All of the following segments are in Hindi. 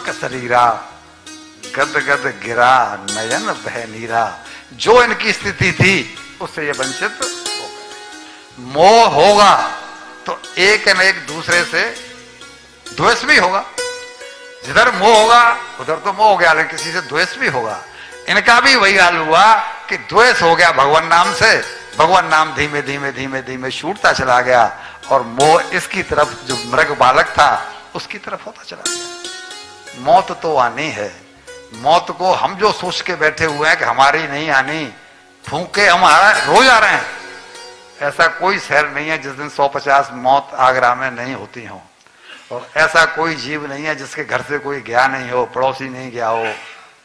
दीपक शरीरा, गद गद गिरा नयन बह नीरा। जो इनकी स्थिति थी उससे ये वंचित हो गए। मोह होगा तो एक न एक दूसरे से द्वेष भी होगा। जिधर मोह होगा उधर तो मोह हो गया, लेकिन किसी से द्वेष भी होगा। इनका भी वही हाल हुआ कि द्वेष हो गया भगवान नाम से। भगवान नाम धीमे धीमे धीमे धीमे छूटता चला गया और मोह इसकी तरफ, जो मृग बालक था उसकी तरफ होता चला गया। मौत तो आनी है। मौत को हम जो सोच के बैठे हुए हैं कि हमारी नहीं आनी, फूंके हमारा रोज आ रहे हैं। ऐसा कोई शहर नहीं है जिस दिन 150 मौत आगरा में नहीं होती हो, और ऐसा कोई जीव नहीं है जिसके घर से कोई गया नहीं हो, पड़ोसी नहीं गया हो,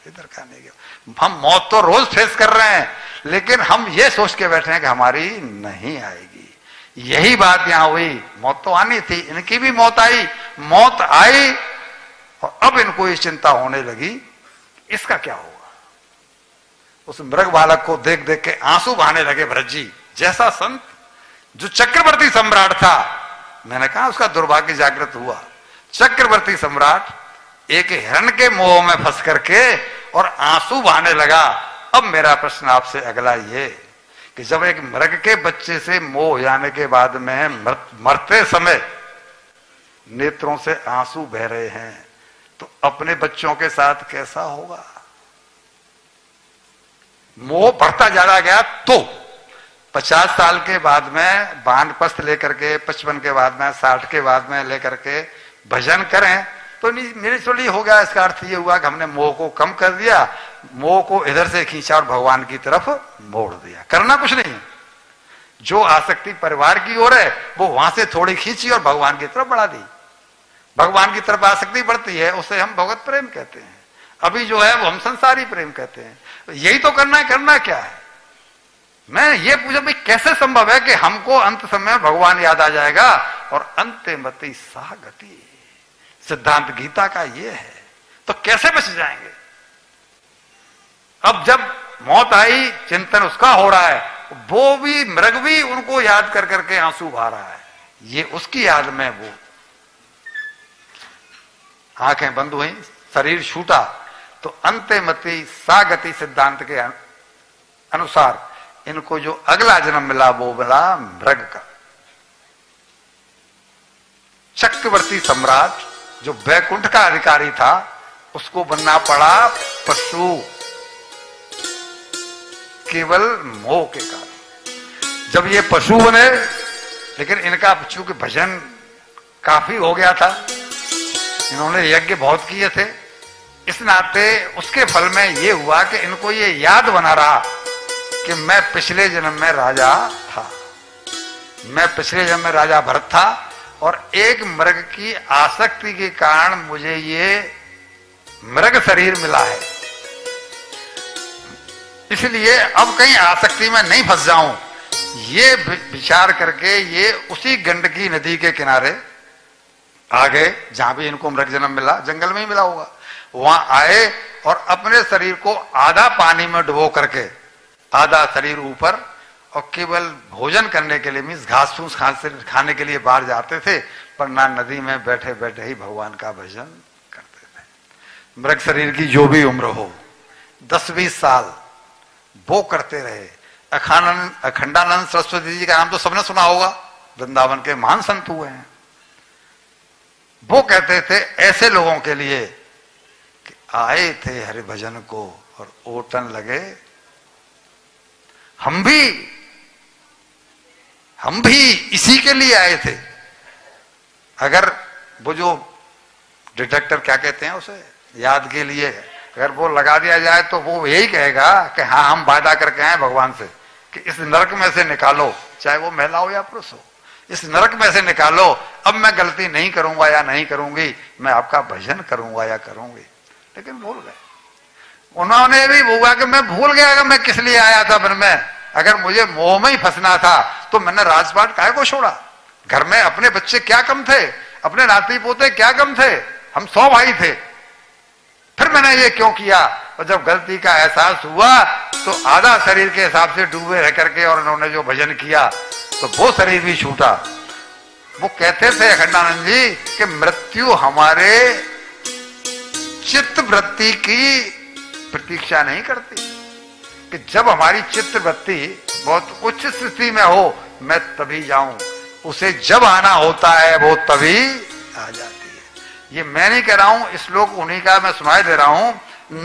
इधर का नहीं गया। हम मौत तो रोज फेस कर रहे हैं, लेकिन हम ये सोच के बैठे हैं कि हमारी नहीं आएगी। यही बात यहां हुई। मौत तो आनी थी, इनकी भी मौत आई। मौत आई और अब इनको ये चिंता होने लगी इसका क्या होगा। उस मृग बालक को देख देख के आंसू बहाने लगे भरत जी जैसा संत, जो चक्रवर्ती सम्राट था। मैंने कहा उसका दुर्भाग्य जागृत हुआ। चक्रवर्ती सम्राट एक हिरण के मोह में फंस करके और आंसू बहाने लगा। अब मेरा प्रश्न आपसे अगला ये कि जब एक मृग के बच्चे से मोह हो जाने के बाद में मरते समय नेत्रों से आंसू बह रहे हैं, तो अपने बच्चों के साथ कैसा होगा। मोह बढ़ता जा गया तो 50 साल के बाद में वानप्रस्थ लेकर के, 55 के बाद में, 60 के बाद में लेकर के भजन करें तो निश्चली हो गया। इसका अर्थ ये हुआ कि हमने मोह को कम कर दिया, मोह को इधर से खींचा और भगवान की तरफ मोड़ दिया। करना कुछ नहीं, जो आसक्ति परिवार की ओर है वो वहां से थोड़ी खींची और भगवान की तरफ बढ़ा दी। भगवान की तरफ आसक्ति बढ़ती है, उसे हम भगवत प्रेम कहते हैं। अभी जो है वो हम संसारी प्रेम कहते हैं। तो यही तो करना है। करना क्या है? मैं ये पूछा भाई कैसे संभव है कि हमको अंत समय भगवान याद आ जाएगा और अंते मति सा गति। सिद्धांत गीता का ये है। तो कैसे बच जाएंगे? अब जब मौत आई, चिंतन उसका हो रहा है, वो भी मृग भी उनको याद कर करके आंसू बहा रहा है। ये उसकी याद में वो आंखें बंद हुई, शरीर छूटा, तो अंते मति सा गति सिद्धांत के अनुसार इनको जो अगला जन्म मिला वो मिला मृग का। चक्रवर्ती सम्राट जो वैकुंठ का अधिकारी था उसको बनना पड़ा पशु, केवल मोह के कारण। जब ये पशु बने, लेकिन इनका चूंकि भजन काफी हो गया था, इन्होंने यज्ञ बहुत किए थे, इस नाते उसके फल में ये हुआ कि इनको ये याद बना रहा कि मैं पिछले जन्म में राजा था, मैं पिछले जन्म में राजा भरत था, और एक मृग की आसक्ति के कारण मुझे ये मृग शरीर मिला है। इसलिए अब कहीं आसक्ति में नहीं फंस जाऊं, ये विचार करके ये उसी गंडकी नदी के किनारे आ गए जहां भी इनको मृग जन्म मिला, जंगल में ही मिला होगा। वहां आए और अपने शरीर को आधा पानी में डुबो करके आधा शरीर ऊपर, और केवल भोजन करने के लिए, मीन्स घास फूस खाने के लिए बाहर जाते थे, पर ना नदी में बैठे बैठे ही भगवान का भजन करते थे। मृग शरीर की जो भी उम्र हो, 10-20 साल वो करते रहे। अखंडानंद सरस्वती जी का नाम तो सबने सुना होगा, वृंदावन के महान संत हुए हैं। वो कहते थे ऐसे लोगों के लिए कि आए थे हरि भजन को और ओटन लगे हम भी इसी के लिए आए थे। अगर वो जो डिटेक्टर क्या कहते हैं उसे, याद के लिए अगर वो लगा दिया जाए तो वो यही कहेगा कि हाँ हम वादा करके आए भगवान से कि इस नरक में से निकालो, चाहे वो महिला हो या पुरुष हो, इस नरक में से निकालो। अब मैं गलती नहीं करूंगा या नहीं करूंगी, मैं आपका भजन करूंगा या करूंगी। लेकिन भूल गए। उन्होंने भी हुआ कि मैं भूल गया कि मैं किस लिए आया था वन में। अगर मुझे मोह में ही फंसना था तो मैंने राजपाट काहे को छोड़ा। घर में अपने बच्चे क्या कम थे, अपने नाती पोते क्या कम थे, हम 100 भाई थे। फिर मैंने ये क्यों किया? और जब गलती का एहसास हुआ तो आधा शरीर के हिसाब से डूबे रह करके और उन्होंने जो भजन किया तो वो शरीर भी छूटा। वो कहते थे अखंडानंद जी कि मृत्यु हमारे चित्त वृत्ति की प्रतीक्षा नहीं करती कि जब हमारी चित्त वृत्ति बहुत उच्च स्थिति में हो मैं तभी जाऊं, उसे जब आना होता है वो तभी आ जाती है। ये मैं नहीं कह रहा हूं, इस श्लोक उन्हीं का मैं सुनाई दे रहा हूं।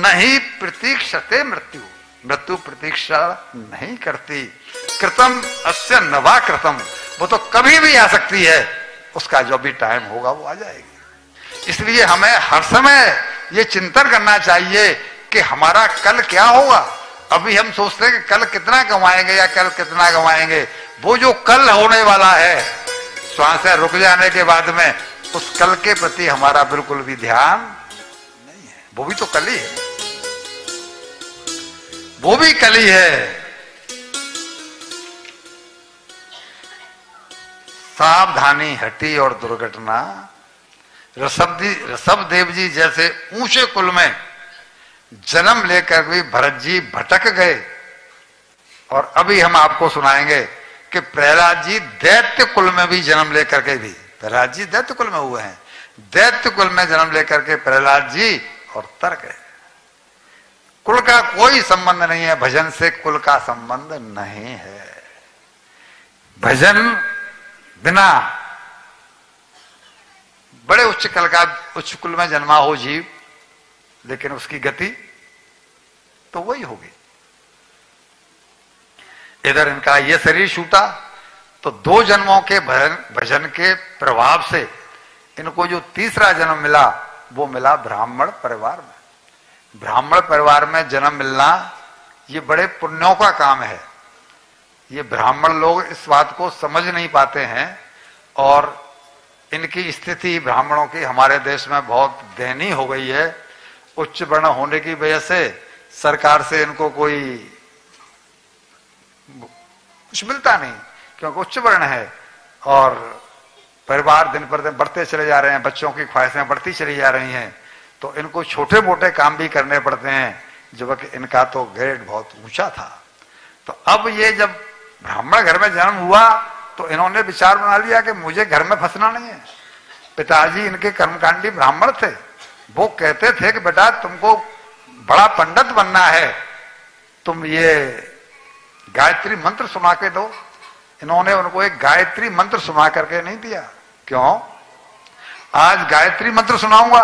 नहीं प्रतीक्षते मृत्यु, मृत्यु प्रतीक्षा नहीं करती। कृतम अस्य नवा कृतम, वो तो कभी भी आ सकती है, उसका जो भी टाइम होगा वो आ जाएगी। इसलिए हमें हर समय ये चिंतन करना चाहिए कि हमारा कल क्या होगा। अभी हम सोचते हैं कि कल कितना कमाएंगे या कल कितना कमाएंगे, वो जो कल होने वाला है श्वास रुक जाने के बाद में, उस कल के प्रति हमारा बिल्कुल भी ध्यान नहीं है। वो भी तो कल ही है, वो भी कल ही है। सावधानी हटी और दुर्घटना। ऋषभदेव जी जैसे ऊंचे कुल में जन्म लेकर भी भरत जी भटक गए, और अभी हम आपको सुनाएंगे कि प्रहलाद जी दैत्य कुल में भी जन्म लेकर के भी, प्रहलाद जी दैत्य कुल में हुए हैं, दैत्य कुल में जन्म लेकर के प्रहलाद जी और तर गए। कुल का कोई संबंध नहीं है, भजन से कुल का संबंध नहीं है। भजन बिना बड़े उच्च कल का उच्च कुल में जन्मा हो जीव, लेकिन उसकी गति तो वही होगी। इधर इनका ये शरीर छूटा तो 2 जन्मों के भजन के प्रभाव से इनको जो तीसरा जन्म मिला वो मिला ब्राह्मण परिवार में। ब्राह्मण परिवार में जन्म मिलना ये बड़े पुण्यों का काम है। ये ब्राह्मण लोग इस बात को समझ नहीं पाते हैं, और इनकी स्थिति ब्राह्मणों की हमारे देश में बहुत दयनीय हो गई है। उच्च वर्ण होने की वजह से सरकार से इनको कोई कुछ मिलता नहीं, क्योंकि उच्च वर्ण है, और परिवार दिन पर दिन बढ़ते चले जा रहे हैं, बच्चों की ख्वाहिशें बढ़ती चली जा रही हैं, तो इनको छोटे मोटे काम भी करने पड़ते हैं, जबकि इनका तो ग्रेड बहुत ऊंचा था। तो अब ये जब ब्राह्मण घर में जन्म हुआ तो इन्होंने विचार बना लिया कि मुझे घर में फंसना नहीं है। पिताजी इनके कर्मकांडी ब्राह्मण थे, वो कहते थे कि बेटा तुमको बड़ा पंडित बनना है, तुम ये गायत्री मंत्र सुना के दो। इन्होंने उनको एक गायत्री मंत्र सुना करके नहीं दिया। क्यों? आज गायत्री मंत्र सुनाऊंगा,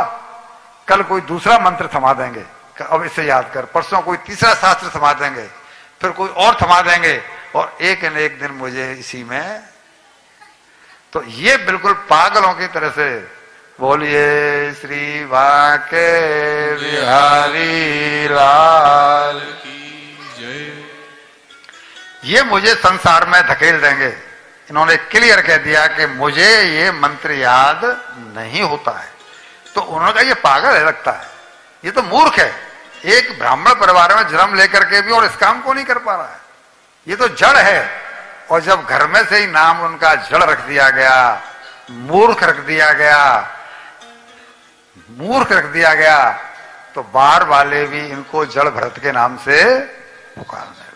कल कोई दूसरा मंत्र थमा देंगे, अब इसे याद कर, परसों कोई तीसरा शास्त्र थमा देंगे, फिर कोई और थमा देंगे, और एक न एक दिन मुझे इसी में। तो ये बिल्कुल पागलों की तरह से बोलिए श्री वाके बिहारी लाल की जय, ये मुझे संसार में धकेल देंगे। इन्होंने क्लियर कह दिया कि मुझे ये मंत्र याद नहीं होता है। तो उन्होंने कहा ये पागल है, लगता है ये तो मूर्ख है, एक ब्राह्मण परिवार में जन्म लेकर के भी और इस काम को नहीं कर पा रहा है, ये तो जड़ है। और जब घर में से ही नाम उनका जड़ रख दिया गया, मूर्ख रख दिया गया, मूर्ख रख दिया गया, तो बाहर वाले भी इनको जड़ भरत के नाम से पुकारने लगे।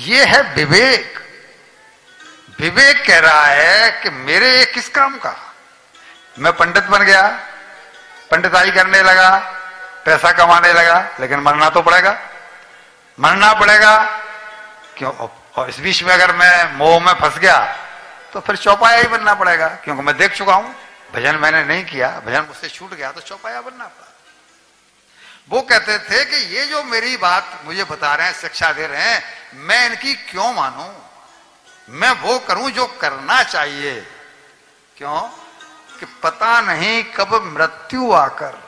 ये है विवेक। विवेक कह रहा है कि मेरे ये किस काम का, मैं पंडित बन गया, पंडिताई करने लगा, पैसा कमाने लगा, लेकिन मरना तो पड़ेगा, मरना पड़ेगा। क्यों? और इस बीच में अगर मैं मोह में फंस गया तो फिर चौपाया ही बनना पड़ेगा, क्योंकि मैं देख चुका हूं भजन मैंने नहीं किया, भजन मुझसे छूट गया तो चौपाया बनना पड़ा। वो कहते थे कि ये जो मेरी बात मुझे बता रहे हैं, शिक्षा दे रहे हैं, मैं इनकी क्यों मानूं, मैं वो करूं जो करना चाहिए। क्यों? कि पता नहीं कब मृत्यु आकर